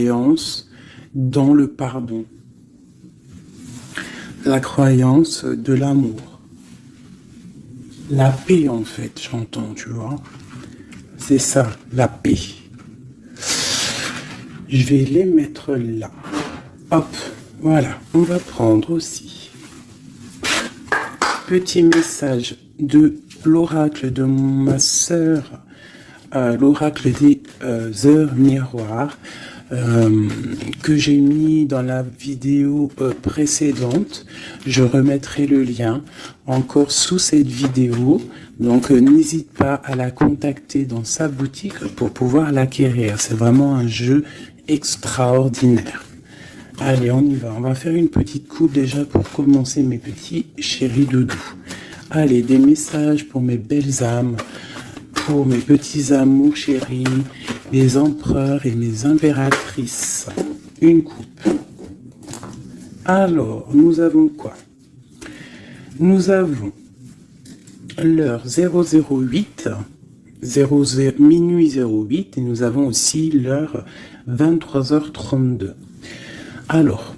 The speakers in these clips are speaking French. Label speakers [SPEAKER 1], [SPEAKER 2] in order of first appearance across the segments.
[SPEAKER 1] croyance dans le pardon, la croyance de l'amour, la paix en fait, j'entends, tu vois. C'est ça, la paix. Je vais les mettre là. Hop, voilà, on va prendre aussi. Petit message de l'oracle de ma sœur, l'oracle des heures miroirs, que j'ai mis dans la vidéo précédente. Je remettrai le lien encore sous cette vidéo. Donc n'hésite pas à la contacter dans sa boutique pour pouvoir l'acquérir. C'est vraiment un jeu extraordinaire. Allez, on y va. On va faire une petite coupe déjà pour commencer, mes petits chéris doudous. Allez, des messages pour mes belles âmes, pour mes petits amours chéris, les empereurs et mes impératrices. Une coupe. Alors, nous avons quoi? Nous avons l'heure 008, minuit 08, et nous avons aussi l'heure 23h32. Alors,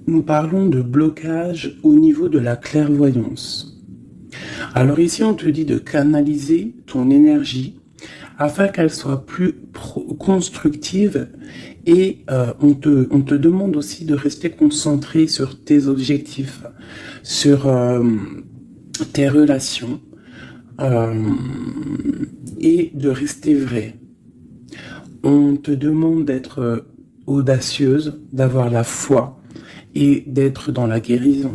[SPEAKER 1] nous parlons de blocage au niveau de la clairvoyance. Alors ici, on te dit de canaliser ton énergie afin qu'elle soit plus constructive et on te demande aussi de rester concentré sur tes objectifs, sur tes relations et de rester vrai. On te demande d'être audacieuse, d'avoir la foi et d'être dans la guérison.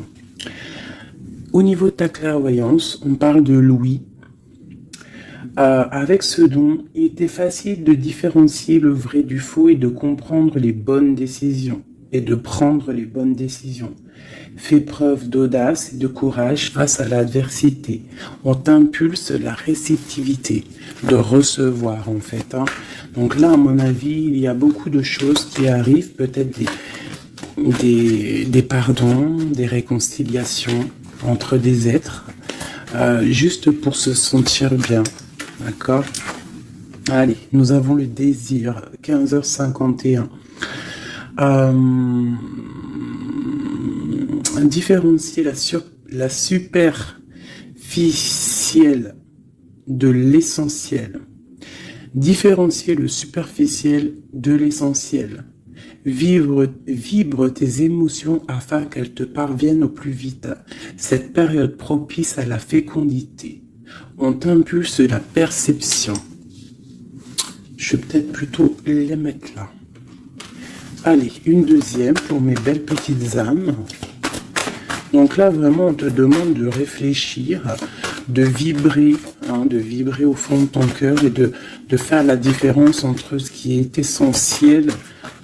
[SPEAKER 1] Au niveau de ta clairvoyance, on parle de l'ouïe. Avec ce don, il était facile de différencier le vrai du faux et de comprendre les bonnes décisions et de prendre les bonnes décisions. Fais preuve d'audace et de courage face à l'adversité. On t'impulse la réceptivité, de recevoir en fait. Donc là, à mon avis, il y a beaucoup de choses qui arrivent, peut-être des pardons, des réconciliations entre des êtres, juste pour se sentir bien, d'accord? Allez, nous avons le désir, 15h51. Différencier la superficielle de l'essentiel. Différencier le superficiel de l'essentiel. Vibre tes émotions afin qu'elles te parviennent au plus vite. Cette période propice à la fécondité. On t'impulse la perception. Je vais peut-être plutôt les mettre là. Allez, une deuxième pour mes belles petites âmes. Donc là, vraiment, on te demande de réfléchir, de vibrer au fond de ton cœur et de faire la différence entre ce qui est essentiel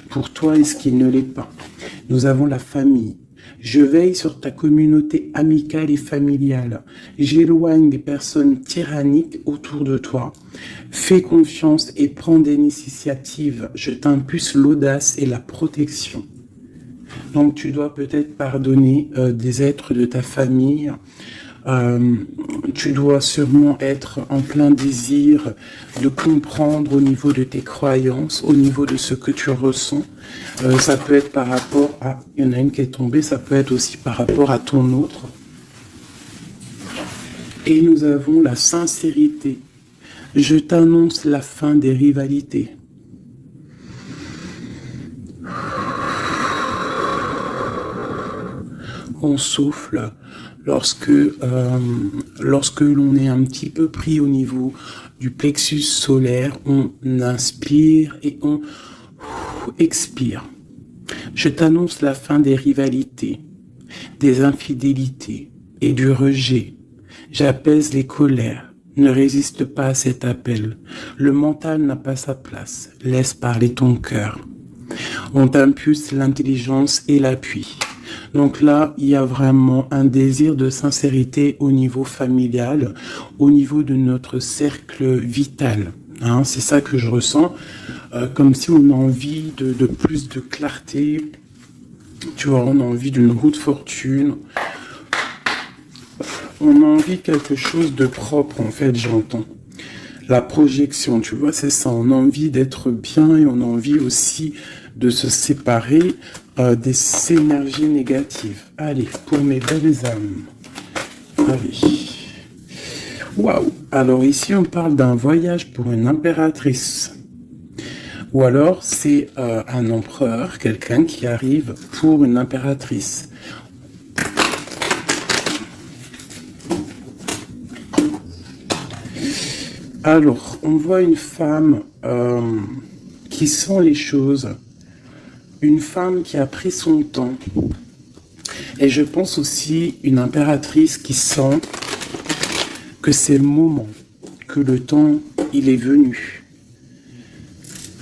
[SPEAKER 1] pour toi et ce qui ne l'est pas. Nous avons la famille. Je veille sur ta communauté amicale et familiale. J'éloigne des personnes tyranniques autour de toi. Fais confiance et prends des initiatives. Je t'impulse l'audace et la protection. Donc tu dois peut-être pardonner des êtres de ta famille. Tu dois sûrement être en plein désir de comprendre au niveau de tes croyances, au niveau de ce que tu ressens. Ça peut être par rapport à... Il y en a une qui est tombée, ça peut être aussi par rapport à ton autre. Et nous avons la sincérité. Je t'annonce la fin des rivalités. On souffle lorsque l'on est un petit peu pris au niveau du plexus solaire, on inspire et on expire. Je t'annonce la fin des rivalités, des infidélités et du rejet. J'apaise les colères. Ne résiste pas à cet appel. Le mental n'a pas sa place. Laisse parler ton cœur. On t'impulse l'intelligence et l'appui. Donc là, il y a vraiment un désir de sincérité au niveau familial, au niveau de notre cercle vital. C'est ça que je ressens, comme si on a envie de plus de clarté, tu vois, on a envie d'une roue de fortune, on a envie de quelque chose de propre, en fait, j'entends. La projection, tu vois, c'est ça, on a envie d'être bien et on a envie aussi de se séparer des énergies négatives. Allez, pour mes belles âmes. Allez. Waouh! Alors ici, on parle d'un voyage pour une impératrice. Ou alors, c'est un empereur, quelqu'un qui arrive pour une impératrice. Alors, on voit une femme qui sent les choses. Une femme qui a pris son temps. Et je pense aussi une impératrice qui sent que c'est le moment, que le temps, il est venu.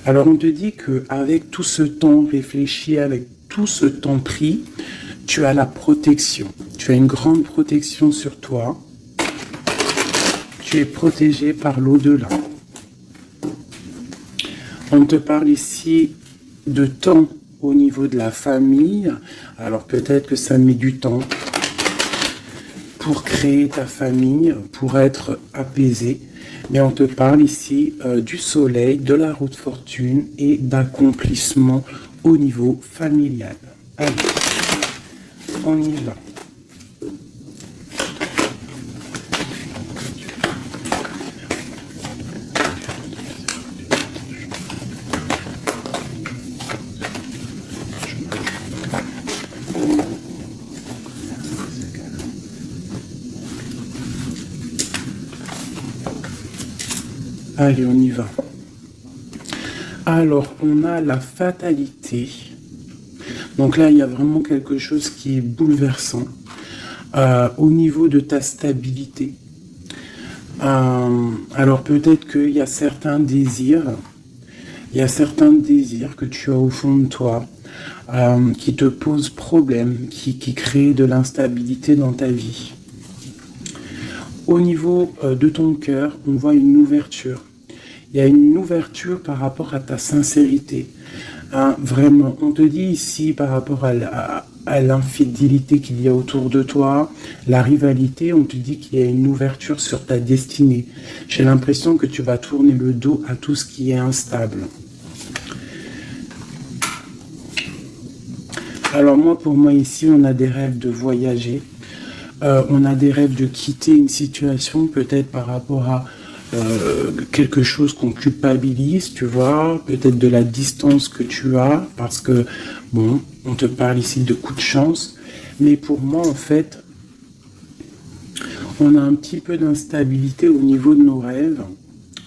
[SPEAKER 1] Alors on te dit qu'avec tout ce temps réfléchi, avec tout ce temps pris, tu as la protection. Tu as une grande protection sur toi. Tu es protégé par l'au-delà. On te parle ici de temps au niveau de la famille. Alors peut-être que ça met du temps pour créer ta famille, pour être apaisé. Mais on te parle ici du soleil, de la roue de fortune et d'accomplissement au niveau familial. Allez, on y va. Allez, on y va. Alors, on a la fatalité. Donc là, il y a vraiment quelque chose qui est bouleversant au niveau de ta stabilité. Alors peut-être qu'il y a certains désirs, que tu as au fond de toi qui te posent problème, qui créent de l'instabilité dans ta vie. Au niveau de ton cœur, on voit une ouverture. Il y a une ouverture par rapport à ta sincérité. Vraiment, on te dit ici par rapport à l'infidélité qu'il y a autour de toi, la rivalité, on te dit qu'il y a une ouverture sur ta destinée. J'ai l'impression que tu vas tourner le dos à tout ce qui est instable. Alors moi, pour moi ici, on a des rêves de voyager. On a des rêves de quitter une situation, peut-être par rapport à quelque chose qu'on culpabilise, tu vois, peut-être de la distance que tu as, parce que, bon, on te parle ici de coup de chance, mais pour moi, en fait, on a un petit peu d'instabilité au niveau de nos rêves,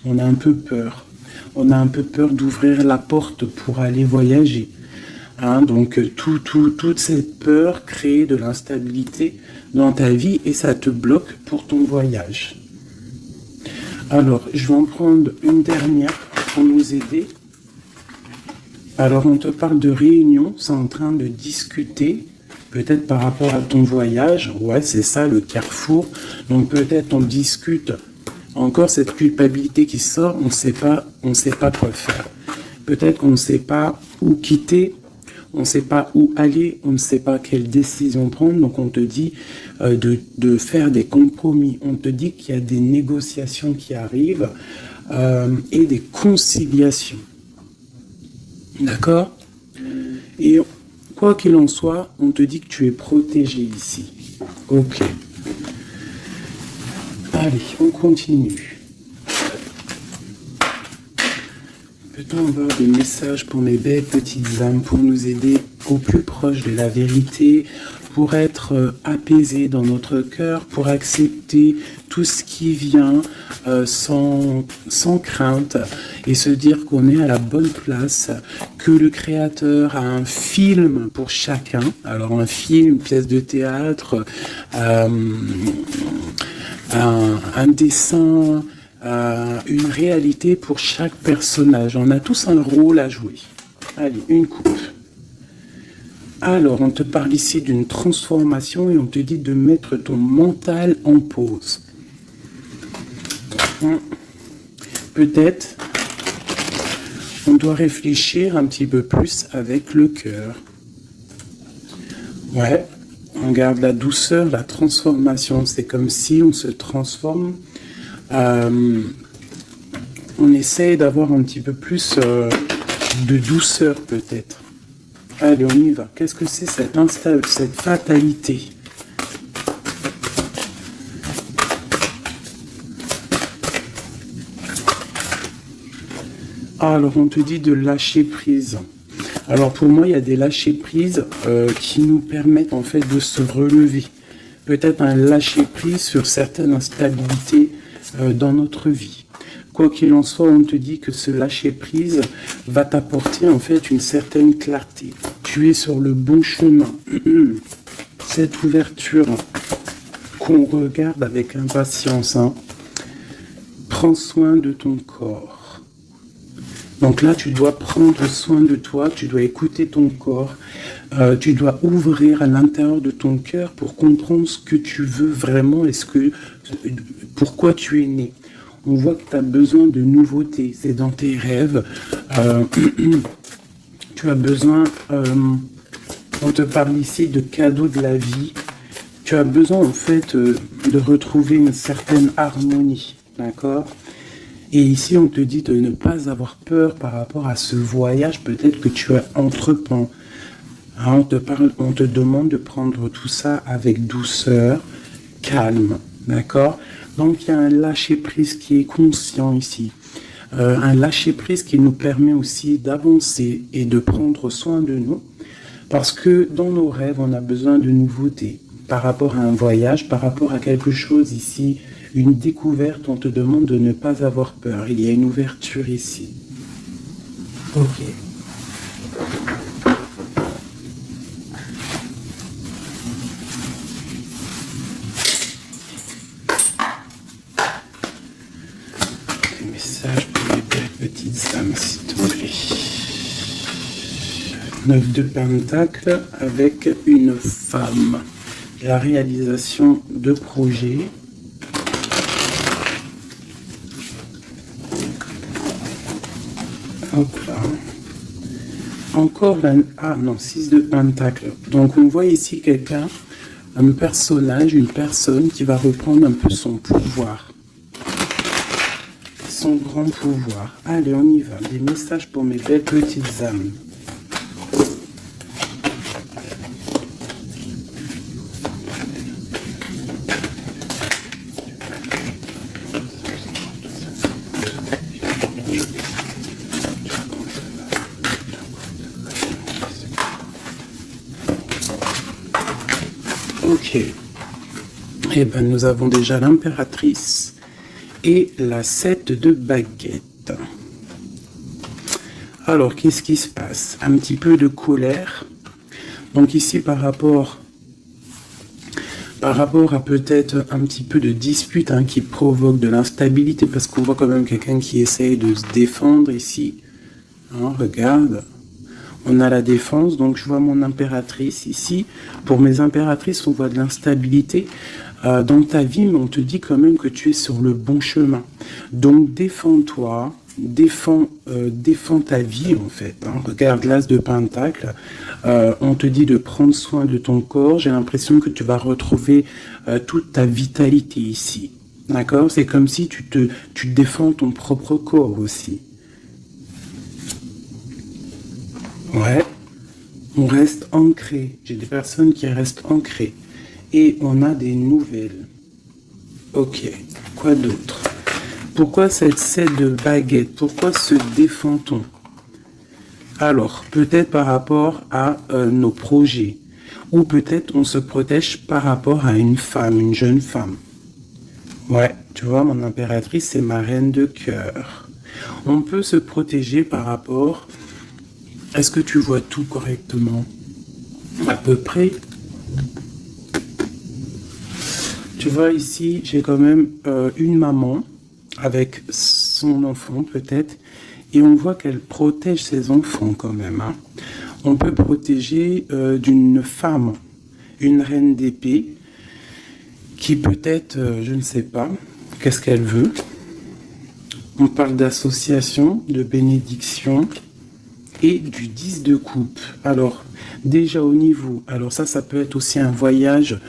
[SPEAKER 1] on a un peu peur. On a un peu peur d'ouvrir la porte pour aller voyager. Donc toute cette peur crée de l'instabilité dans ta vie et ça te bloque pour ton voyage. Alors, je vais en prendre une dernière pour nous aider. Alors, on te parle de réunion, c'est en train de discuter, peut-être par rapport à ton voyage. Ouais, c'est ça, le carrefour. Donc, peut-être on discute encore cette culpabilité qui sort, on ne sait pas quoi faire. Peut-être qu'on ne sait pas où quitter. On ne sait pas où aller, on ne sait pas quelle décision prendre, donc on te dit de faire des compromis. On te dit qu'il y a des négociations qui arrivent et des conciliations. D'accord? Et quoi qu'il en soit, on te dit que tu es protégé ici. Ok. Allez, on continue. Peut-on avoir des messages pour mes belles petites âmes, pour nous aider au plus proche de la vérité, pour être apaisés dans notre cœur, pour accepter tout ce qui vient sans crainte et se dire qu'on est à la bonne place, que le Créateur a un film pour chacun, alors un film, une pièce de théâtre, un dessin, une réalité pour chaque personnage. On a tous un rôle à jouer. Allez, une coupe. Alors, on te parle ici d'une transformation et on te dit de mettre ton mental en pause. Peut-être on doit réfléchir un petit peu plus avec le cœur. Ouais, on garde la douceur, la transformation. C'est comme si on se transforme. On essaye d'avoir un petit peu plus de douceur peut-être. Allez, on y va. Qu'est-ce que c'est cette fatalité? Alors, on te dit de lâcher prise. Alors, pour moi, il y a des lâcher prises qui nous permettent en fait de se relever. Peut-être un lâcher prise sur certaines instabilités dans notre vie. Quoi qu'il en soit, on te dit que ce lâcher prise va t'apporter en fait une certaine clarté. Tu es sur le bon chemin. Cette ouverture qu'on regarde avec impatience, hein. Prends soin de ton corps. Donc là, tu dois prendre soin de toi, tu dois écouter ton corps, tu dois ouvrir à l'intérieur de ton cœur pour comprendre ce que tu veux vraiment et pourquoi tu es né. On voit que tu as besoin de nouveautés, c'est dans tes rêves. Tu as besoin, on te parle ici de cadeaux de la vie. Tu as besoin en fait de retrouver une certaine harmonie, d'accord ? Et ici, on te dit de ne pas avoir peur par rapport à ce voyage peut-être que tu as entreprends. Hein, on te demande de prendre tout ça avec douceur, calme, d'accord? Donc, il y a un lâcher-prise qui est conscient ici. Un lâcher-prise qui nous permet aussi d'avancer et de prendre soin de nous. Parce que dans nos rêves, on a besoin de nouveautés. Par rapport à un voyage, par rapport à quelque chose ici, une découverte, on te demande de ne pas avoir peur. Il y a une ouverture ici. Ok. Des messages pour les belles petites âmes, s'il te plaît. 9 de Pentacle avec une femme. La réalisation de projets. Hop là. Encore ah non, 6 de Pentacle. Donc on voit ici quelqu'un, un personnage, une personne qui va reprendre un peu son pouvoir. Son grand pouvoir. Allez, on y va. Des messages pour mes belles petites âmes. Ok. Eh bien, nous avons déjà l'impératrice et la 7 de baguette. Alors, qu'est-ce qui se passe? Un petit peu de colère. Donc ici, par rapport à peut-être un petit peu de dispute hein, qui provoque de l'instabilité, parce qu'on voit quand même quelqu'un qui essaye de se défendre ici. Hein, regarde. On a la défense, donc je vois mon impératrice ici. Pour mes impératrices, on voit de l'instabilité dans ta vie, mais on te dit quand même que tu es sur le bon chemin. Donc défends-toi, défends ta vie en fait. Hein. Regarde l'as de Pentacle. On te dit de prendre soin de ton corps. J'ai l'impression que tu vas retrouver toute ta vitalité ici. D'accord? C'est comme si tu défends ton propre corps aussi. Ouais, on reste ancré. J'ai des personnes qui restent ancrées. Et on a des nouvelles. Ok, quoi d'autre? Pourquoi cette 7 de baguette? Pourquoi se défend-on? Alors, peut-être par rapport à nos projets. Ou peut-être on se protège par rapport à une femme, une jeune femme. Ouais, tu vois, mon impératrice, c'est ma reine de cœur. On peut se protéger par rapport... Est-ce que tu vois tout correctement? À peu près. Tu vois ici, j'ai quand même une maman avec son enfant peut-être. Et on voit qu'elle protège ses enfants quand même. Hein. On peut protéger d'une femme, une reine d'épée, qui peut-être, je ne sais pas, qu'est-ce qu'elle veut. On parle d'association, de bénédiction. Et du 10 de coupe. Alors, déjà au niveau, alors ça peut être aussi un voyage.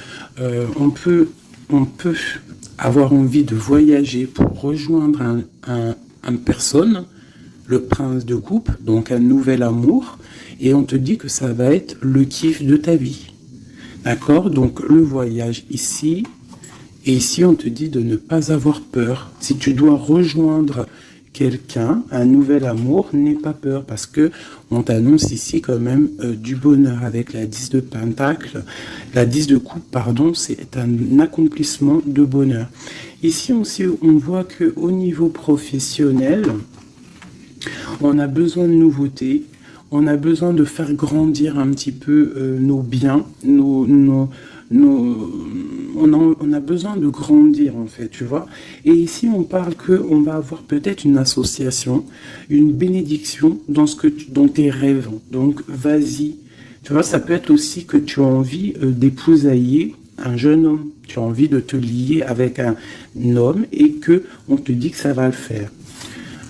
[SPEAKER 1] On peut avoir envie de voyager pour rejoindre une personne, le prince de coupe, donc un nouvel amour, et on te dit que ça va être le kiff de ta vie. D'accord? Donc le voyage ici, et ici on te dit de ne pas avoir peur. Si tu dois rejoindre quelqu'un, un nouvel amour, n'aie pas peur, parce que on t'annonce ici quand même du bonheur avec la 10 de pentacle. La 10 de coupe, pardon, c'est un accomplissement de bonheur. Ici aussi, on voit que au niveau professionnel, on a besoin de nouveautés, on a besoin de faire grandir un petit peu nos biens, on a besoin de grandir en fait, tu vois. Et ici, on parle qu'on va avoir peut-être une association, une bénédiction dans tes rêves. Donc, vas-y. Tu vois, ça peut être aussi que tu as envie d'épousailler un jeune homme. Tu as envie de te lier avec un homme et que on te dit que ça va le faire.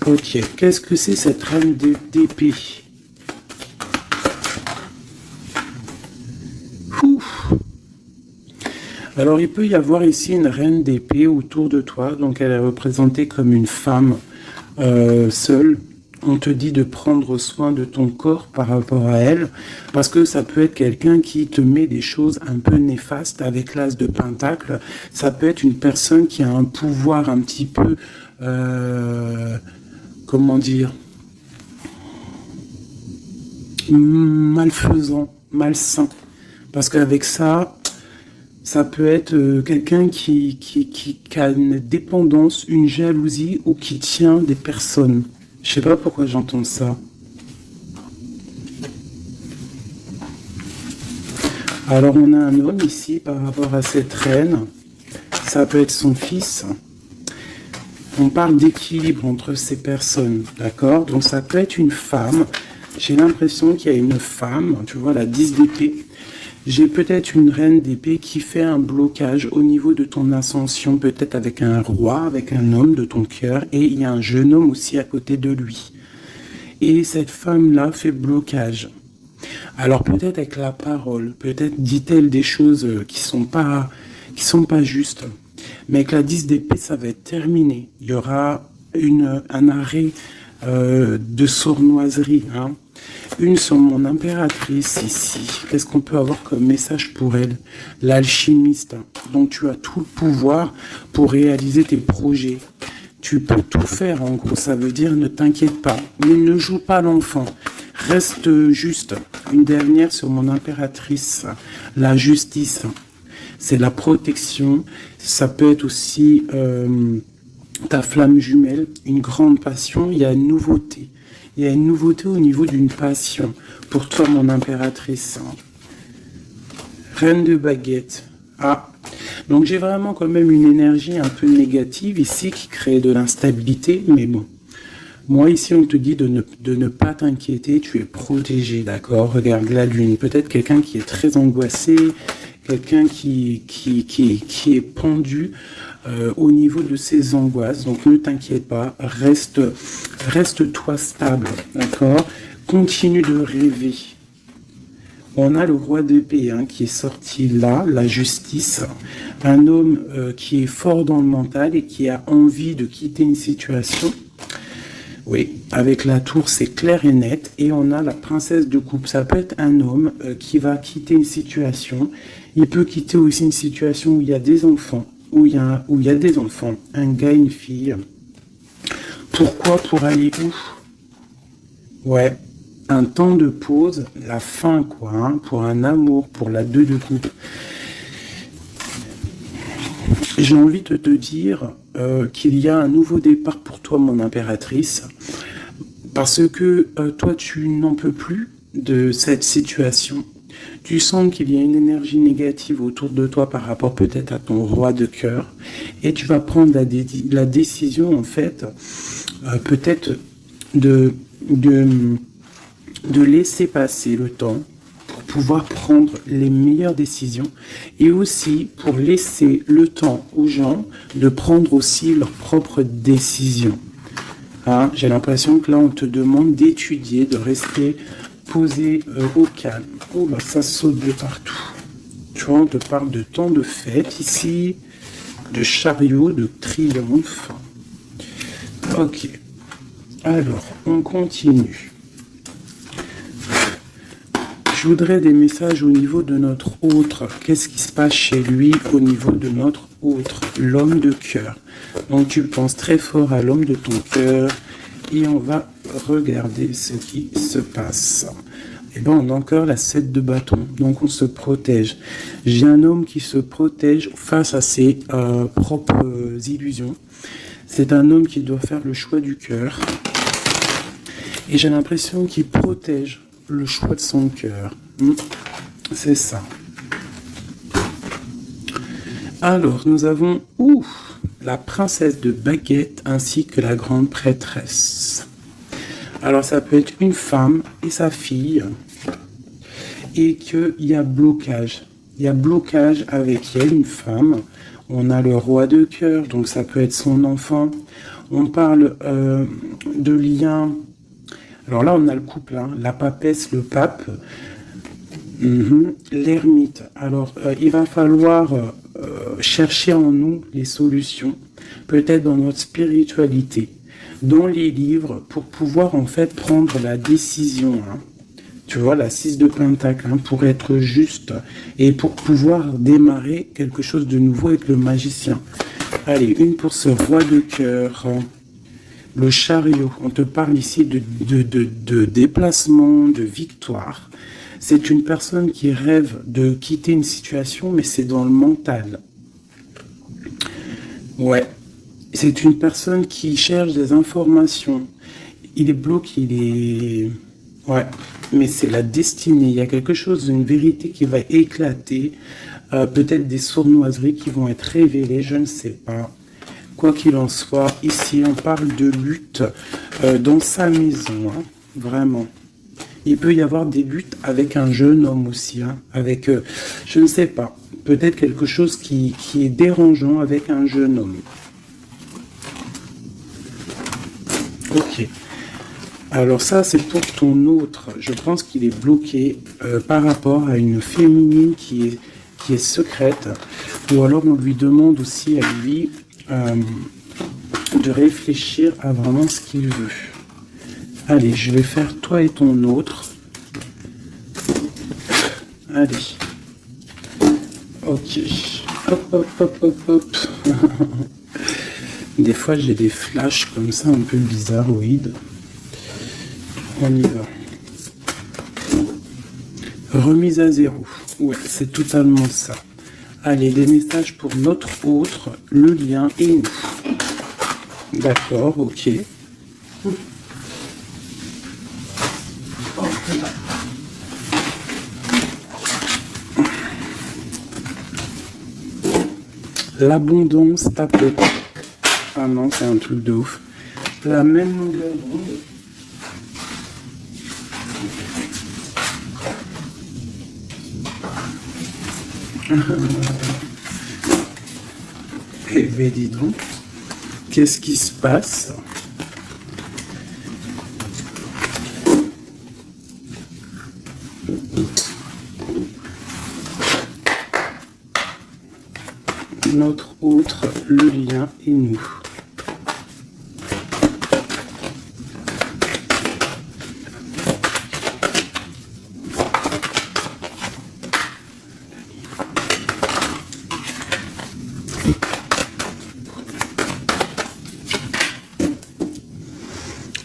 [SPEAKER 1] Ok, qu'est-ce que c'est cette reine d'épée? Alors, il peut y avoir ici une reine d'épée autour de toi. Donc, elle est représentée comme une femme seule. On te dit de prendre soin de ton corps par rapport à elle. Parce que ça peut être quelqu'un qui te met des choses un peu néfastes avec l'as de pentacle. Ça peut être une personne qui a un pouvoir un petit peu... comment dire, malfaisant, malsain. Parce qu'avec ça, ça peut être quelqu'un qui a une dépendance, une jalousie ou qui tient des personnes. Je sais pas pourquoi j'entends ça. Alors on a un homme ici par rapport à cette reine. Ça peut être son fils. On parle d'équilibre entre ces personnes, d'accord? Donc ça peut être une femme. J'ai l'impression qu'il y a une femme, tu vois, la 10 d'épée. J'ai peut-être une reine d'épée qui fait un blocage au niveau de ton ascension, peut-être avec un roi, avec un homme de ton cœur, et il y a un jeune homme aussi à côté de lui. Et cette femme-là fait blocage. Alors peut-être avec la parole, peut-être dit-elle des choses qui sont pas justes. Mais avec la 10 d'épée, ça va être terminé. Il y aura un arrêt de sournoiserie. Hein. Une sur mon impératrice ici. Qu'est-ce qu'on peut avoir comme message pour elle? L'alchimiste. Donc tu as tout le pouvoir pour réaliser tes projets. Tu peux tout faire en gros. Ça veut dire ne t'inquiète pas. Mais ne joue pas l'enfant. Reste juste. Une dernière sur mon impératrice. La justice. C'est la protection. Ça peut être aussi ta flamme jumelle, une grande passion. Il y a une nouveauté. Il y a une nouveauté au niveau d'une passion. Pour toi, mon impératrice. Reine de baguette. Ah, donc j'ai vraiment quand même une énergie un peu négative ici qui crée de l'instabilité. Mais bon, moi ici on te dit de ne pas t'inquiéter. Tu es protégé, d'accord? Regarde la lune. Peut-être quelqu'un qui est très angoissé. Quelqu'un qui est pendu au niveau de ses angoisses. Donc ne t'inquiète pas, reste-toi stable, d'accord? Continue de rêver. On a le roi d'épée qui est sorti là, la justice. Un homme qui est fort dans le mental et qui a envie de quitter une situation. Oui, avec la tour, c'est clair et net. Et on a la princesse de coupe. Ça peut être un homme qui va quitter une situation. Il peut quitter aussi une situation où il y a des enfants. Où il y a des enfants. Un gars, une fille. Pourquoi? Pour aller où? Ouais, un temps de pause, la fin, quoi. Hein, pour un amour, pour la 2 de coupe. J'ai envie de te dire qu'il y a un nouveau départ pour toi, mon impératrice, parce que toi, tu n'en peux plus de cette situation. Tu sens qu'il y a une énergie négative autour de toi par rapport peut-être à ton roi de cœur, et tu vas prendre la décision, en fait, peut-être de laisser passer le temps, pouvoir prendre les meilleures décisions et aussi pour laisser le temps aux gens de prendre aussi leurs propres décisions. Hein, j'ai l'impression que là, on te demande d'étudier, de rester posé au calme. Oh, bah, ça saute de partout. Tu vois, on te parle de temps de fête ici, de chariot, de triomphe. Ok. Alors, on continue. Je voudrais des messages au niveau de notre autre. Qu'est-ce qui se passe chez lui au niveau de notre autre, l'homme de cœur. Donc tu penses très fort à l'homme de ton cœur et on va regarder ce qui se passe. Et bien on a encore la 7 de bâton, donc on se protège. J'ai un homme qui se protège face à ses propres illusions. C'est un homme qui doit faire le choix du cœur. Et j'ai l'impression qu'il protège le choix de son cœur. C'est ça. Alors, nous avons la princesse de baguette ainsi que la grande prêtresse. Alors, ça peut être une femme et sa fille et qu'il y a blocage. Il y a blocage avec elle, une femme. On a le roi de cœur, donc ça peut être son enfant. On parle de liens. Alors là, on a le couple, hein, la papesse, le pape, l'ermite. Alors, il va falloir chercher en nous les solutions, peut-être dans notre spiritualité, dans les livres, pour pouvoir en fait prendre la décision. Hein. Tu vois, la 6 de Pentacle, hein, pour être juste et pour pouvoir démarrer quelque chose de nouveau avec le magicien. Allez, une pour ce roi de cœur. Le chariot, on te parle ici de déplacement, de victoire. C'est une personne qui rêve de quitter une situation, mais c'est dans le mental. Ouais, c'est une personne qui cherche des informations. Il est bloqué, il est... Ouais, mais c'est la destinée. Il y a quelque chose, une vérité qui va éclater. Peut-être des sournoiseries qui vont être révélées, je ne sais pas. Quoi qu'il en soit, ici on parle de lutte dans sa maison, hein, vraiment. Il peut y avoir des luttes avec un jeune homme aussi, hein, avec, je ne sais pas, peut-être quelque chose qui est dérangeant avec un jeune homme. Ok. Alors ça, c'est pour ton autre. Je pense qu'il est bloqué par rapport à une féminine qui est secrète. Ou alors on lui demande aussi à lui... de réfléchir à vraiment ce qu'il veut. Allez, je vais faire toi et ton autre. Allez. Ok. Hop, hop, hop, hop, hop. Des fois, j'ai des flashs comme ça, un peu bizarroïdes. On y va. Remise à zéro. Ouais, c'est totalement ça. Allez, des messages pour notre autre, le lien et nous. D'accord, ok. L'abondance tape. Ah non, c'est un truc de ouf. La même longueur d'onde. Eh bien, dis donc, qu'est-ce qui se passe? Notre autre, le lien et nous.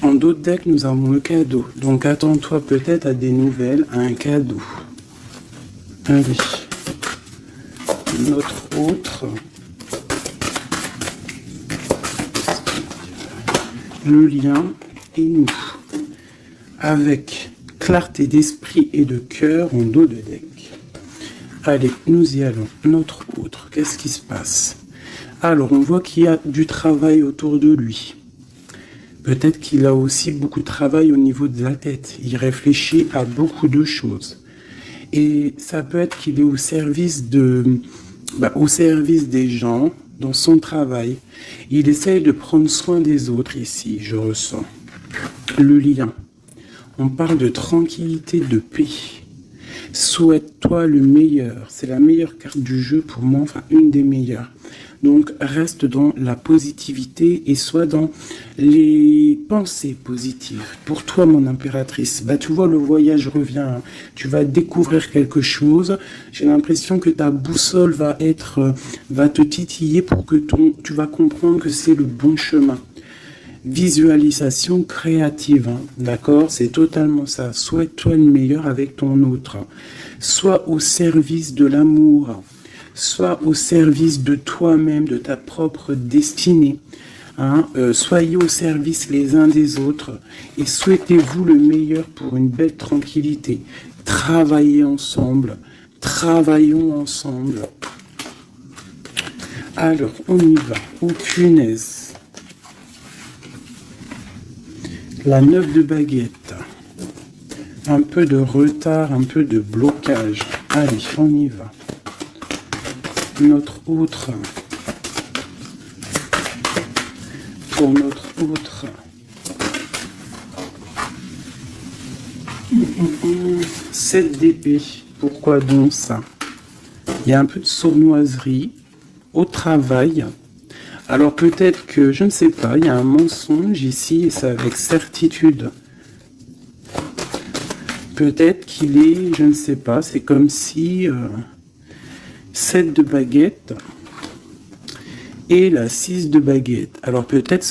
[SPEAKER 1] En d'autres decks, nous avons le cadeau. Donc attends-toi peut-être à des nouvelles, à un cadeau. Allez. Notre autre. Le lien et nous. Avec clarté d'esprit et de cœur en dos de deck. Allez, nous y allons. Notre autre, qu'est-ce qui se passe? Alors, on voit qu'il y a du travail autour de lui. Peut-être qu'il a aussi beaucoup de travail au niveau de la tête. Il réfléchit à beaucoup de choses. Et ça peut être qu'il est au service des gens dans son travail. Il essaye de prendre soin des autres ici, je ressens. Le lien. On parle de tranquillité, de paix. Souhaite-toi le meilleur. C'est la meilleure carte du jeu pour moi, enfin une des meilleures. Donc, reste dans la positivité et sois dans les pensées positives. Pour toi, mon impératrice, bah, tu vois, le voyage revient. Hein. Tu vas découvrir quelque chose. J'ai l'impression que ta boussole va te titiller pour que tu vas comprendre que c'est le bon chemin. Visualisation créative, hein, d'accord? C'est totalement ça. Souhaite-toi le meilleur avec ton autre. Sois au service de l'amour. Sois au service de toi-même, de ta propre destinée. Hein? Soyez au service les uns des autres et souhaitez-vous le meilleur pour une belle tranquillité. Travaillez ensemble. Travaillons ensemble. Alors, on y va. Oh, punaise. La 9 de baguette. Un peu de retard, un peu de blocage. Allez, on y va. Notre autre. Pour notre autre. 7 d'épée. Pourquoi donc ça? Il y a un peu de sournoiserie au travail. Alors peut-être que, je ne sais pas, il y a un mensonge ici et c'est avec certitude. Peut-être qu'il est, je ne sais pas, c'est comme si 7 de baguette et la 6 de baguette. Alors peut-être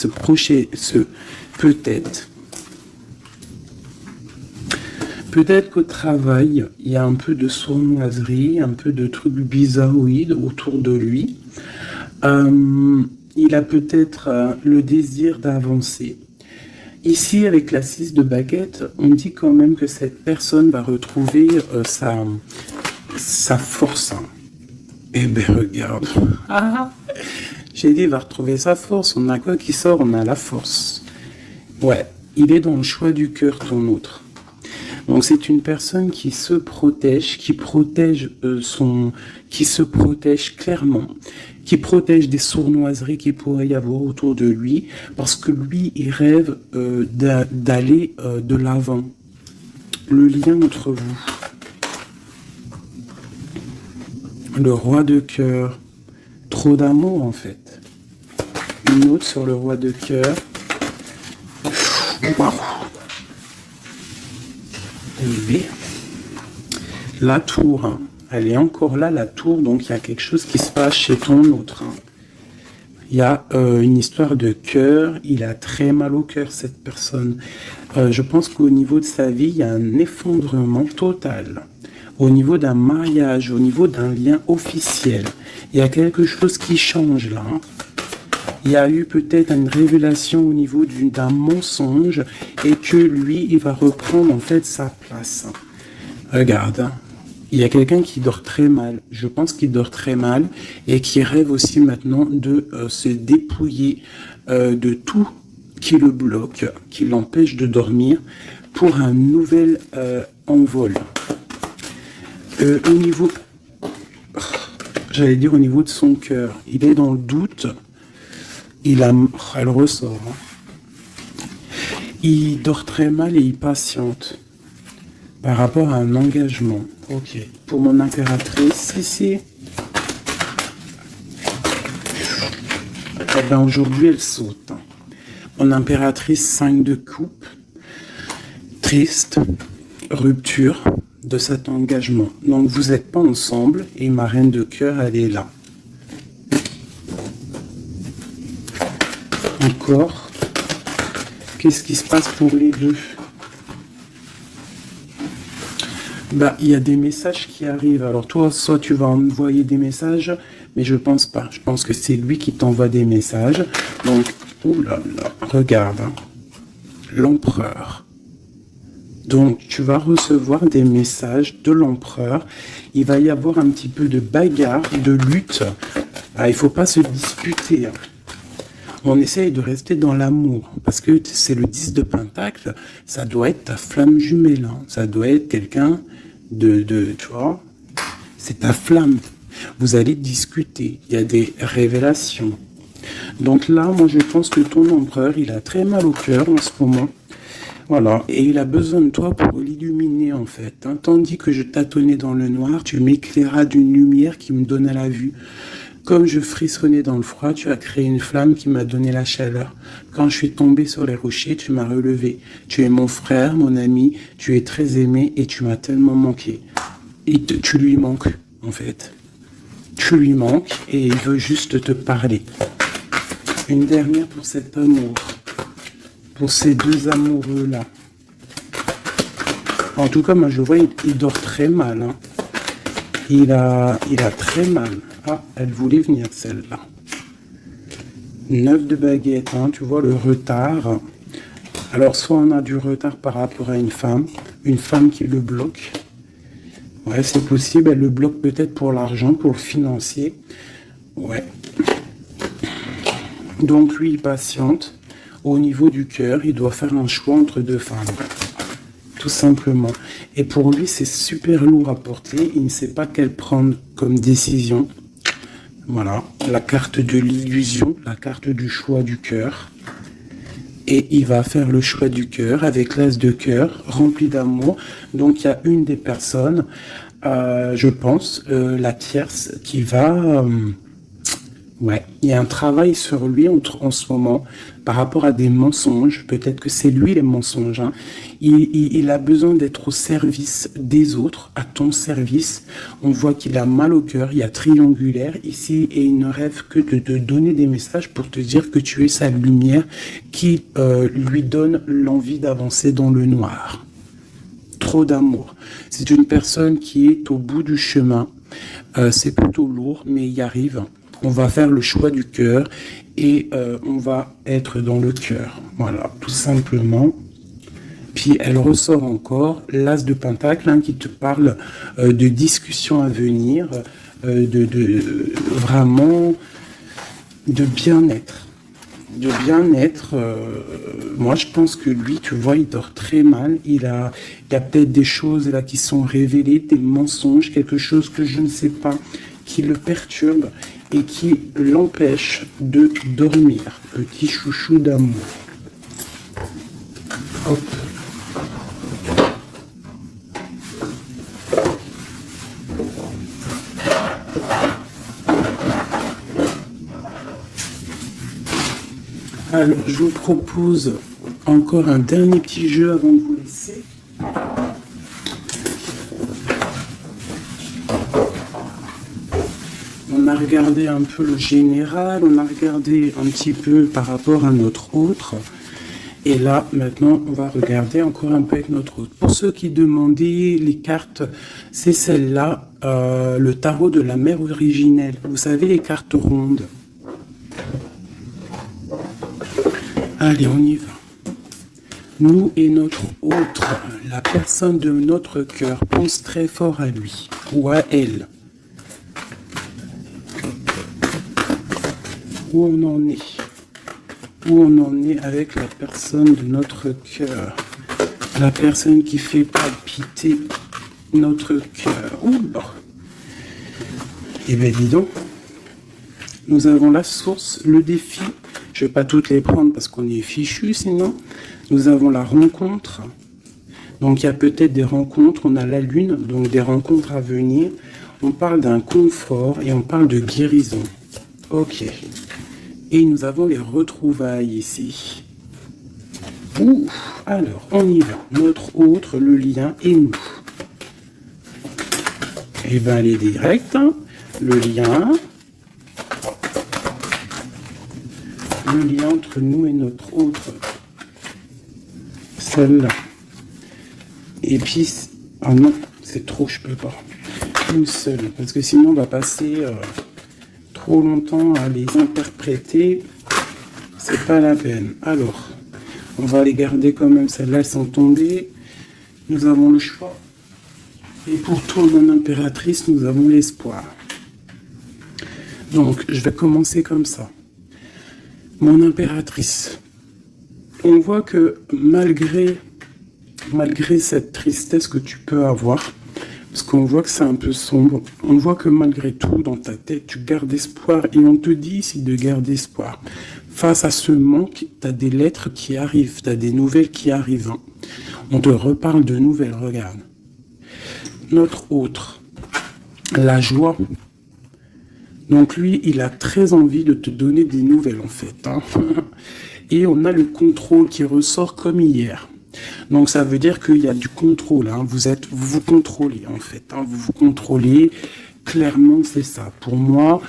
[SPEAKER 1] peut-être qu'au travail, il y a un peu de sournoiserie, un peu de trucs bizarroïdes autour de lui. Il a peut-être le désir d'avancer. Ici, avec la 6 de baguette, on dit quand même que cette personne va retrouver sa force. Eh ben, regarde. J'ai dit, il va retrouver sa force. On a quoi qui sort? On a la force. Ouais, il est dans le choix du cœur, ton autre. Donc c'est une personne qui se protège, qui se protège clairement, qui protège des sournoiseries qu'il pourrait y avoir autour de lui, parce que lui, il rêve d'aller de l'avant. Le lien entre vous. Le roi de cœur. Trop d'amour en fait. Une autre sur le roi de cœur. Waouh. La tour, hein. Elle est encore là, la tour, donc il y a quelque chose qui se passe chez ton autre. Hein. Il y a une histoire de cœur, il a très mal au cœur, cette personne. Je pense qu'au niveau de sa vie, il y a un effondrement total. Au niveau d'un mariage, au niveau d'un lien officiel, il y a quelque chose qui change là. Hein. Il y a eu peut-être une révélation au niveau d'un mensonge et que lui, il va reprendre en fait sa place. Regarde, hein. Il y a quelqu'un qui dort très mal. Je pense qu'il dort très mal et qui rêve aussi maintenant de se dépouiller de tout qui le bloque, qui l'empêche de dormir pour un nouvel envol. Au niveau, j'allais dire au niveau de son cœur, il est dans le doute. Elle ressort. Hein. Il dort très mal et il patiente par rapport à un engagement. Ok. Pour mon impératrice, ici. Eh ben aujourd'hui, elle saute. Hein. Mon impératrice, 5 de coupe. Triste. Rupture de cet engagement. Donc vous n'êtes pas ensemble et ma reine de cœur, elle est là. Encore. Qu'est-ce qui se passe pour les deux? Bah, il y a des messages qui arrivent. Alors toi, soit tu vas envoyer des messages, mais je pense pas. Je pense que c'est lui qui t'envoie des messages. Donc, oulala, regarde. Hein. L'empereur. Donc, tu vas recevoir des messages de l'empereur. Il va y avoir un petit peu de bagarre, de lutte. Ah, il faut pas se disputer. Hein. On essaye de rester dans l'amour, parce que c'est le 10 de Pentacle, ça doit être ta flamme jumelle, hein. Ça doit être quelqu'un tu vois, c'est ta flamme. Vous allez discuter, il y a des révélations. Donc là, moi je pense que ton empereur, il a très mal au cœur en ce moment. Voilà, et il a besoin de toi pour l'illuminer en fait. Hein. Tandis que je tâtonnais dans le noir, tu m'éclairas d'une lumière qui me donna la vue. Comme je frissonnais dans le froid, tu as créé une flamme qui m'a donné la chaleur. Quand je suis tombé sur les rochers, tu m'as relevé. Tu es mon frère, mon ami, tu es très aimé et tu m'as tellement manqué. Et tu lui manques, en fait. Tu lui manques et il veut juste te parler. Une dernière pour cet amour. Pour ces deux amoureux-là. En tout cas, moi je vois, il dort très mal. Hein. Il a très mal. Ah, elle voulait venir celle-là. 9 de baguette, hein, tu vois le retard. Alors soit on a du retard par rapport à une femme qui le bloque. Ouais, c'est possible, elle le bloque peut-être pour l'argent, pour le financier. Ouais. Donc lui, il patiente. Au niveau du cœur, il doit faire un choix entre deux femmes. Tout simplement. Et pour lui, c'est super lourd à porter. Il ne sait pas quelle prendre comme décision. Voilà, la carte de l'illusion, la carte du choix du cœur. Et il va faire le choix du cœur avec l'as de cœur, rempli d'amour. Donc il y a une des personnes, je pense, la tierce, qui va... ouais, il y a un travail sur lui en ce moment par rapport à des mensonges. Peut-être que c'est lui les mensonges. Hein. Il a besoin d'être au service des autres, à ton service. On voit qu'il a mal au cœur, il y a triangulaire ici et il ne rêve que de te donner des messages pour te dire que tu es sa lumière qui lui donne l'envie d'avancer dans le noir. Trop d'amour. C'est une personne qui est au bout du chemin. C'est plutôt lourd, mais il y arrive. On va faire le choix du cœur et on va être dans le cœur. Voilà, tout simplement. Puis elle ressort encore l'as de pentacle hein, qui te parle de discussions à venir, vraiment de bien-être. De bien-être. Moi, je pense que lui, tu vois, il dort très mal. Il y a peut-être des choses là qui sont révélées, des mensonges, quelque chose que je ne sais pas, qui le perturbe et qui l'empêche de dormir. Petit chouchou d'amour. Hop. Alors, je vous propose encore un dernier petit jeu avant de vous laisser. On a regardé un peu le général, on a regardé un petit peu par rapport à notre autre. Et là, maintenant, on va regarder encore un peu avec notre autre. Pour ceux qui demandaient les cartes, c'est celle-là, le tarot de la mère originelle. Vous savez, les cartes rondes. Allez, on y va. Nous et notre autre, la personne de notre cœur, pense très fort à lui ou à elle. Où on en est? Où on en est avec la personne de notre cœur? La personne qui fait palpiter notre cœur. Oula! Eh bien, dis donc. Nous avons la source, le défi. Je ne vais pas toutes les prendre parce qu'on est fichu sinon. Nous avons la rencontre. Donc il y a peut-être des rencontres. On a la lune, donc des rencontres à venir. On parle d'un confort et on parle de guérison. Ok. Et nous avons les retrouvailles ici. Ouh, alors, on y va. Notre autre, le lien et nous. Et bien, elle est directe. Hein. Le lien entre nous et notre autre. Celle-là. Et puis, ah non, c'est trop, je peux pas. Une seule, parce que sinon, on va passer trop longtemps à les interpréter. C'est pas la peine. Alors, on va les garder quand même. Celles-là, elles sont tombées. Nous avons le choix. Et pour toi, mon impératrice, nous avons l'espoir. Donc, je vais commencer comme ça. Mon impératrice, on voit que malgré cette tristesse que tu peux avoir, parce qu'on voit que c'est un peu sombre, on voit que malgré tout, dans ta tête, tu gardes espoir, et on te dit ici de garder espoir. Face à ce manque, tu as des lettres qui arrivent, tu as des nouvelles qui arrivent. Hein. On te reparle de nouvelles, regarde. Notre autre, la joie. Donc lui, il a très envie de te donner des nouvelles en fait. Hein. Et on a le contrôle qui ressort comme hier. Donc ça veut dire qu'il y a du contrôle. Hein. Vous vous contrôlez en fait. Hein. Vous vous contrôlez. Clairement, c'est ça. Pour moi,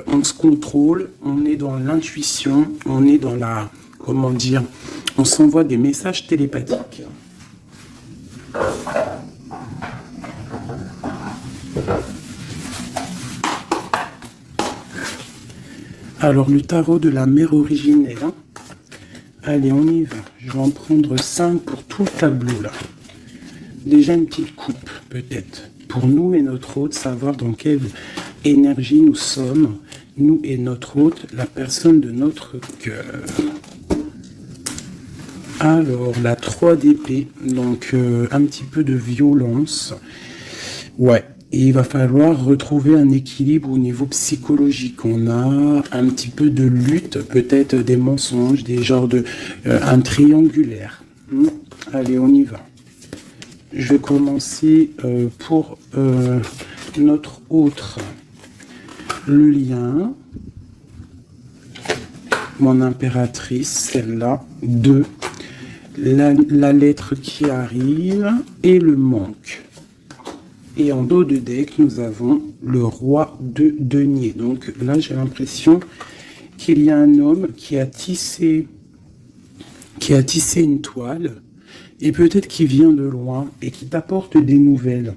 [SPEAKER 1] on se contrôle. On est dans l'intuition. On est dans la, comment dire, on s'envoie des messages télépathiques. Alors, le tarot de la mère originelle. Hein. Allez, on y va. Je vais en prendre 5 pour tout le tableau, là. Déjà une petite coupe, peut-être. Pour nous et notre hôte, savoir dans quelle énergie nous sommes. Nous et notre hôte, la personne de notre cœur. Alors, la 3 d'épée. Donc, un petit peu de violence. Ouais. Et il va falloir retrouver un équilibre au niveau psychologique. On a un petit peu de lutte, peut-être des mensonges, des genres de... un triangulaire. Allez, on y va. Je vais commencer pour notre autre. Le lien. Mon impératrice, celle-là. 2. La lettre qui arrive et le manque. Et en dos de deck, nous avons le roi de denier. Donc là, j'ai l'impression qu'il y a un homme qui a tissé une toile, et peut-être qu'il vient de loin, et qui t'apporte des nouvelles.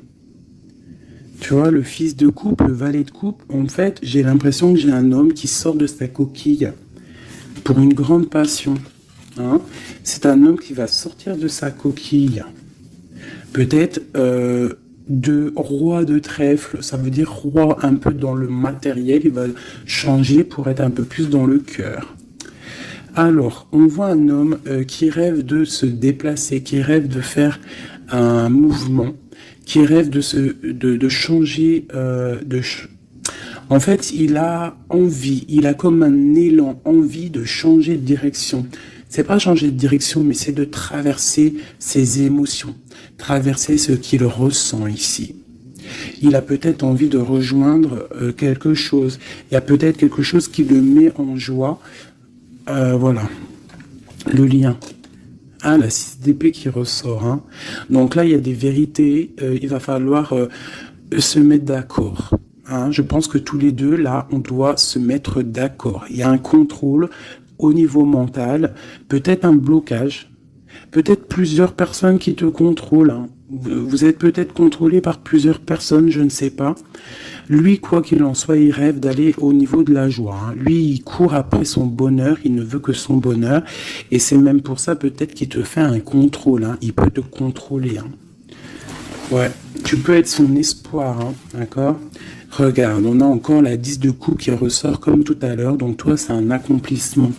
[SPEAKER 1] Tu vois, le fils de coupe, le valet de coupe, en fait, j'ai l'impression que j'ai un homme qui sort de sa coquille pour une grande passion. Hein. C'est un homme qui va sortir de sa coquille. Peut-être... de roi de trèfle, ça veut dire roi un peu dans le matériel, il va changer pour être un peu plus dans le cœur. Alors, on voit un homme qui rêve de se déplacer, qui rêve de faire un mouvement, qui rêve de changer, en fait, il a envie, il a comme un élan, envie de changer de direction. C'est pas changer de direction, mais c'est de traverser ses émotions, traverser ce qu'il ressent ici. Il a peut-être envie de rejoindre quelque chose. Il y a peut-être quelque chose qui le met en joie. Voilà, le lien. Ah, la 6 d'épée qui ressort. Hein. Donc là, il y a des vérités. Il va falloir se mettre d'accord. Hein. Je pense que tous les deux, là, on doit se mettre d'accord. Il y a un contrôle au niveau mental, peut-être un blocage, peut-être plusieurs personnes qui te contrôlent. Hein. Vous êtes peut-être contrôlé par plusieurs personnes, je ne sais pas. Lui, quoi qu'il en soit, il rêve d'aller au niveau de la joie. Hein. Lui, il court après son bonheur, il ne veut que son bonheur. Et c'est même pour ça peut-être qu'il te fait un contrôle. Hein. Il peut te contrôler. Hein. Ouais, tu peux être son espoir, hein, d'accord ? Regarde, on a encore la 10 de coupe qui ressort comme tout à l'heure. Donc toi, c'est un accomplissement.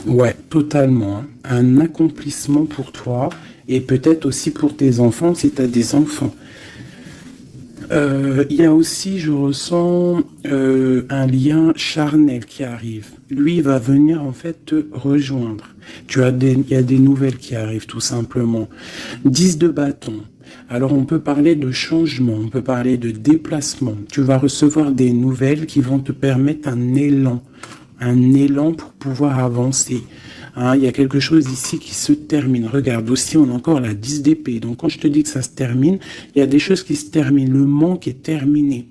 [SPEAKER 1] Ouais, totalement. Hein. Un accomplissement pour toi et peut-être aussi pour tes enfants si tu as des enfants. Il y a aussi, je ressens un lien charnel qui arrive. Lui, il va venir en fait te rejoindre. Il y a des nouvelles qui arrivent tout simplement. 10 de bâton. Alors on peut parler de changement, on peut parler de déplacement. Tu vas recevoir des nouvelles qui vont te permettre un élan pour pouvoir avancer. Hein, il y a quelque chose ici qui se termine. Regarde, aussi on a encore la 10 d'épée. Donc quand je te dis que ça se termine, il y a des choses qui se terminent. Le manque est terminé.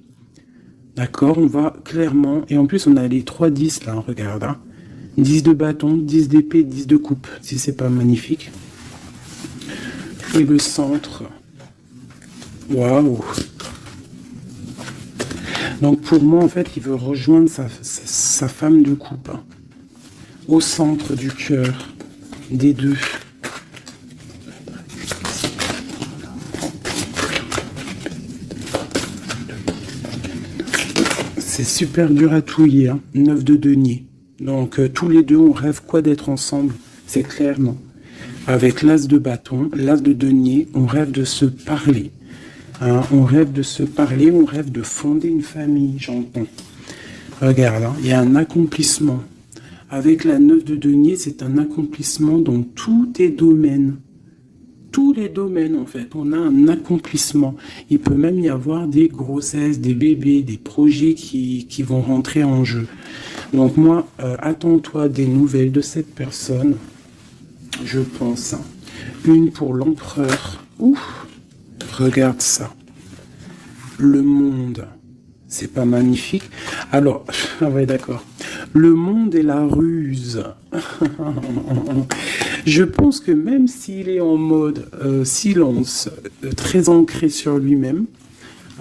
[SPEAKER 1] D'accord, on va clairement... Et en plus on a les 3 10 là, regarde. Hein. 10 de bâton, 10 d'épée, 10 de coupe. Si c'est pas magnifique. Et le centre... Waouh. Donc pour moi, en fait, il veut rejoindre sa femme de coupe. Hein, au centre du cœur des deux. C'est super dur à touiller. Hein, 9 de denier. Donc tous les deux, on rêve quoi d'être ensemble. C'est clairement. Avec l'as de bâton, l'as de denier, on rêve de se parler. Hein, on rêve de se parler, on rêve de fonder une famille, j'entends. Regarde, hein, il y a un accomplissement. Avec la 9 de denier, c'est un accomplissement dans tous tes domaines. tous les domaines, en fait. On a un accomplissement. Il peut même y avoir des grossesses, des bébés, des projets qui vont rentrer en jeu. Donc moi, attends-toi des nouvelles de cette personne, je pense. Une pour l'empereur. Ouf, regarde ça. Le monde. C'est pas magnifique? Alors, ah ouais, d'accord. Le monde et la ruse. Je pense que même s'il est en mode silence, très ancré sur lui-même,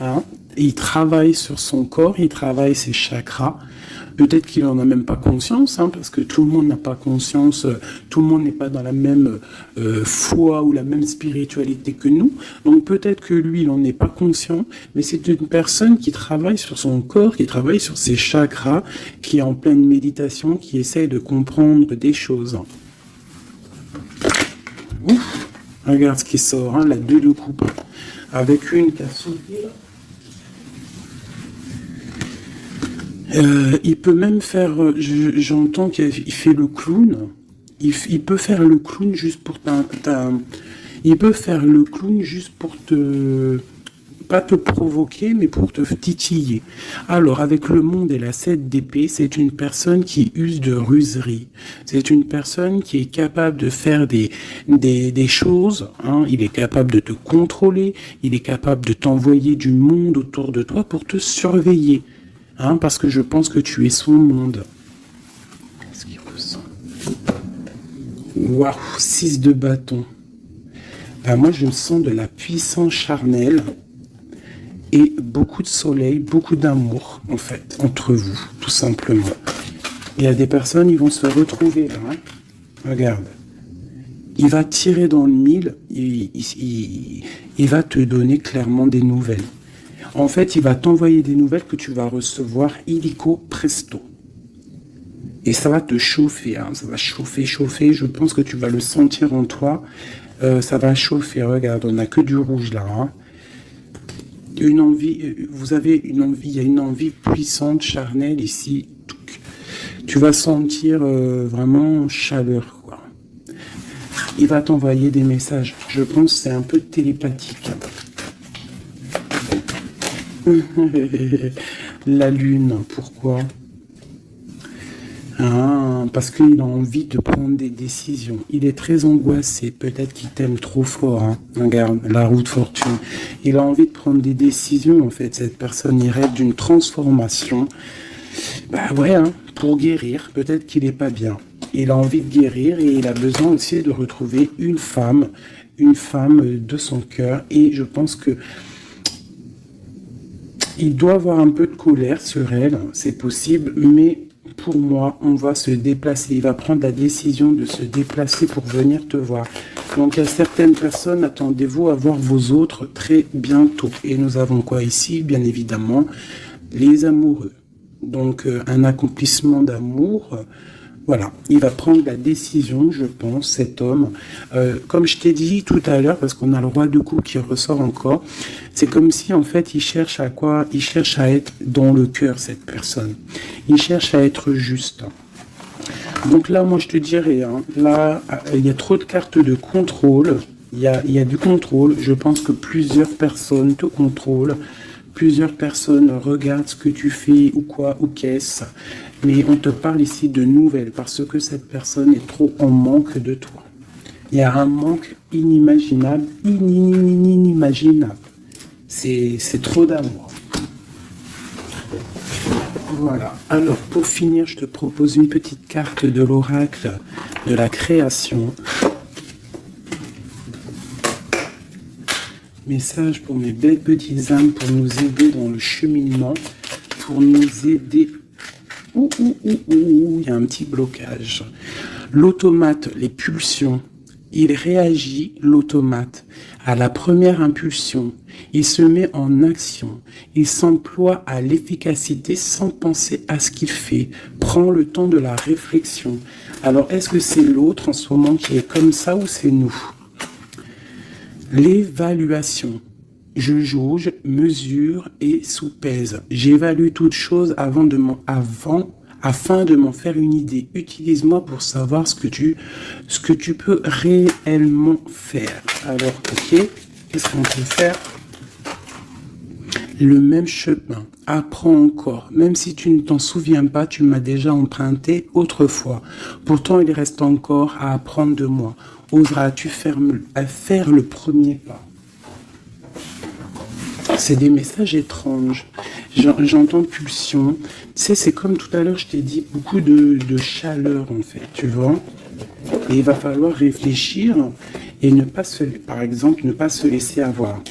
[SPEAKER 1] hein, il travaille sur son corps, il travaille ses chakras. Peut-être qu'il en a même pas conscience, hein, parce que tout le monde n'a pas conscience, tout le monde n'est pas dans la même foi ou la même spiritualité que nous. Donc peut-être que lui, il n'en est pas conscient, mais c'est une personne qui travaille sur son corps, qui travaille sur ses chakras, qui est en pleine méditation, qui essaye de comprendre des choses. Ouf, regarde ce qui sort, hein, la 2 de coupe, avec une qui a sauté là. Il peut même faire, j'entends qu'il fait le clown. Il peut faire le clown juste pour il peut faire le clown juste pour pas te provoquer, mais pour te titiller. Alors, avec le monde et la 7 d'épée, c'est une personne qui use de ruserie. C'est une personne qui est capable de faire des choses, hein. Il est capable de te contrôler, il est capable de t'envoyer du monde autour de toi pour te surveiller. Hein, parce que je pense que tu es son monde. Qu'est-ce qu'il ressent? Waouh, 6 de bâton. Ben moi, je me sens de la puissance charnelle et beaucoup de soleil, beaucoup d'amour, en fait, entre vous, tout simplement. Il y a des personnes, ils vont se retrouver là. Hein. Regarde. Il va tirer dans le mille, il va te donner clairement des nouvelles. En fait, il va t'envoyer des nouvelles que tu vas recevoir illico presto. Et ça va te chauffer, hein. Ça va chauffer. Je pense que tu vas le sentir en toi. Ça va chauffer. Regarde, on n'a que du rouge là. Hein. Une envie, vous avez une envie, il y a une envie puissante, charnelle ici. Tu vas sentir vraiment chaleur, quoi. Il va t'envoyer des messages. Je pense que c'est un peu télépathique. La lune, pourquoi? Parce qu'il a envie de prendre des décisions. Il est très angoissé, peut-être qu'il t'aime trop fort. Hein. Regarde, la roue de fortune. Il a envie de prendre des décisions, en fait. Cette personne, il rêve d'une transformation. Bah ouais, hein, pour guérir, peut-être qu'il n'est pas bien. Il a envie de guérir et il a besoin aussi de retrouver une femme de son cœur. Et je pense que il doit avoir un peu de colère sur elle, c'est possible, mais pour moi, on va se déplacer. Il va prendre la décision de se déplacer pour venir te voir. Donc, il y a certaines personnes, attendez-vous à voir vos autres très bientôt. Et nous avons quoi ici? Bien évidemment, les amoureux. Donc, un accomplissement d'amour. Voilà, il va prendre la décision, je pense, cet homme. Comme je t'ai dit tout à l'heure, parce qu'on a le roi de coupe qui ressort encore, c'est comme si, en fait, il cherche à quoi? Il cherche à être dans le cœur, cette personne. Il cherche à être juste. Donc là, moi, je te dirais, hein, là, il y a trop de cartes de contrôle. Il y a du contrôle. Je pense que plusieurs personnes te contrôlent. Plusieurs personnes regardent ce que tu fais ou quoi, ou qu'est-ce. Mais on te parle ici de nouvelles parce que cette personne est trop en manque de toi. Il y a un manque inimaginable, inimaginable. C'est trop d'amour. Voilà. Alors, pour finir, je te propose une petite carte de l'oracle de la création. Message pour mes belles petites âmes pour nous aider dans le cheminement, pour nous aider. Il y a un petit blocage. L'automate, les pulsions. Il réagit, l'automate, à la première impulsion. Il se met en action. Il s'emploie à l'efficacité sans penser à ce qu'il fait. Prend le temps de la réflexion. Alors, est-ce que c'est l'autre en ce moment qui est comme ça ou c'est nous? L'évaluation. Je jauge, mesure et soupèse. J'évalue toute chose avant afin de m'en faire une idée. Utilise-moi pour savoir ce que tu peux réellement faire. Alors, ok, qu'est-ce qu'on peut faire? Le même chemin, apprends encore, même si tu ne t'en souviens pas, tu m'as déjà emprunté autrefois. Pourtant, il reste encore à apprendre de moi. Oseras-tu faire le premier pas? C'est des messages étranges. J'entends pulsion. Tu sais, c'est comme tout à l'heure, je t'ai dit, beaucoup de chaleur, en fait, tu vois. Et il va falloir réfléchir et par exemple, ne pas se laisser avoir.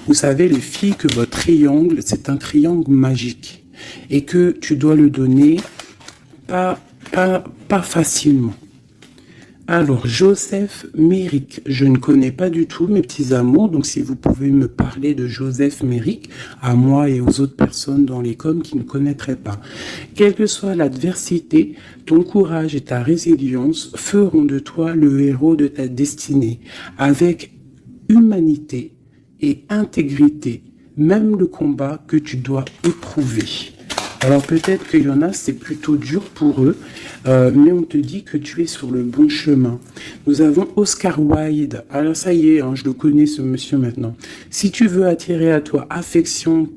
[SPEAKER 1] Vous savez, les filles, que votre triangle, c'est un triangle magique. Et que tu dois le donner pas facilement. Alors, Joseph Méric, je ne connais pas du tout mes petits amours, donc si vous pouvez me parler de Joseph Méric, à moi et aux autres personnes dans les coms qui ne connaîtraient pas. Quelle que soit l'adversité, ton courage et ta résilience feront de toi le héros de ta destinée, avec humanité et intégrité, même le combat que tu dois éprouver. Alors peut-être qu'il y en a, c'est plutôt dur pour eux, mais on te dit que tu es sur le bon chemin. Nous avons Oscar Wilde. Alors ça y est, je le connais ce monsieur maintenant. Si tu veux attirer à toi affection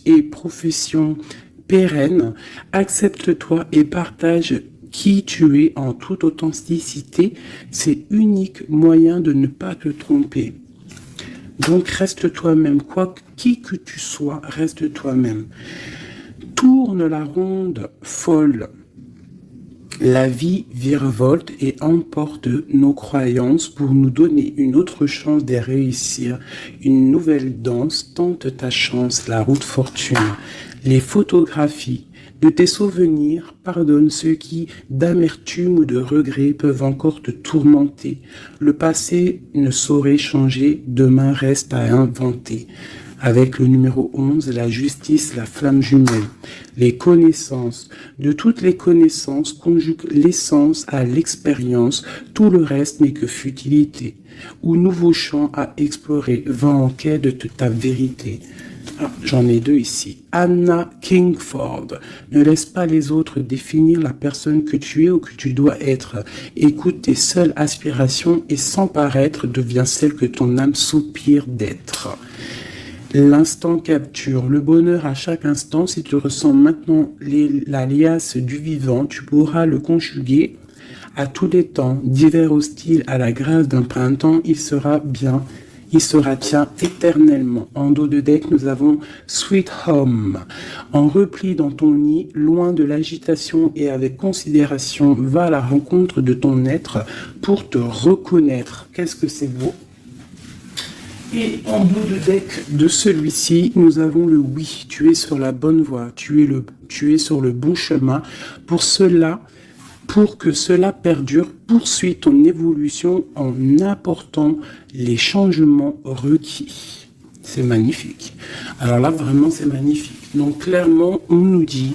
[SPEAKER 1] et profession pérenne, accepte-toi et partage qui tu es en toute authenticité. C'est unique moyen de ne pas te tromper. Donc reste toi-même, qui que tu sois, reste toi-même. Tourne la ronde folle. La vie virevolte et emporte nos croyances pour nous donner une autre chance de réussir. Une nouvelle danse, tente ta chance, la route fortune. Les photographies de tes souvenirs, pardonne ceux qui, d'amertume ou de regret, peuvent encore te tourmenter. Le passé ne saurait changer, demain reste à inventer. Avec le numéro 11, la justice, la flamme jumelle. Les connaissances. De toutes les connaissances, conjugue l'essence à l'expérience. Tout le reste n'est que futilité. Ou nouveau champ à explorer. Va en quête de ta vérité. Ah, j'en ai deux ici. Anna Kingford. Ne laisse pas les autres définir la personne que tu es ou que tu dois être. Écoute tes seules aspirations et sans paraître, deviens celle que ton âme soupire d'être. L'instant capture, le bonheur à chaque instant. Si tu ressens maintenant la liasse du vivant, tu pourras le conjuguer à tous les temps. D'hiver hostile à la grâce d'un printemps, il sera tien éternellement. En dos de deck, nous avons Sweet Home. En repli dans ton nid, loin de l'agitation et avec considération, va à la rencontre de ton être pour te reconnaître. Qu'est-ce que c'est beau! Et en dos de deck de celui-ci, nous avons le oui. Tu es sur la bonne voie. Tu es sur le bon chemin. Pour que cela perdure, poursuis ton évolution en apportant les changements requis. C'est magnifique. Alors là, vraiment, c'est magnifique. Donc, clairement, on nous dit,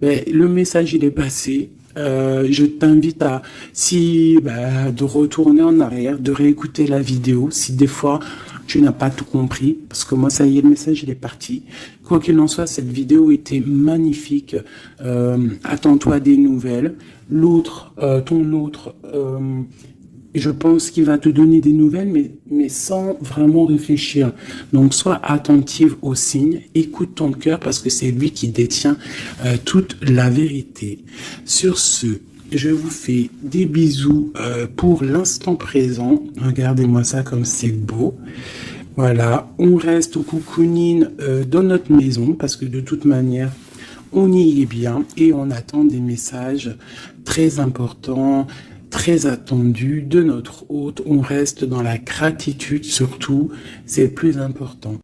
[SPEAKER 1] le message, il est passé. Je t'invite de retourner en arrière, de réécouter la vidéo. Si des fois, tu n'as pas tout compris, parce que moi, ça y est, le message, il est parti. Quoi qu'il en soit, cette vidéo était magnifique. Attends-toi à des nouvelles. Ton autre, je pense qu'il va te donner des nouvelles, mais sans vraiment réfléchir. Donc, sois attentive aux signes, écoute ton cœur, parce que c'est lui qui détient toute la vérité. Sur ce, je vous fais des bisous pour l'instant présent. Regardez-moi ça comme c'est beau. Voilà, on reste au cocooning dans notre maison, parce que de toute manière, on y est bien et on attend des messages très importants, très attendus de notre hôte. On reste dans la gratitude surtout, c'est le plus important.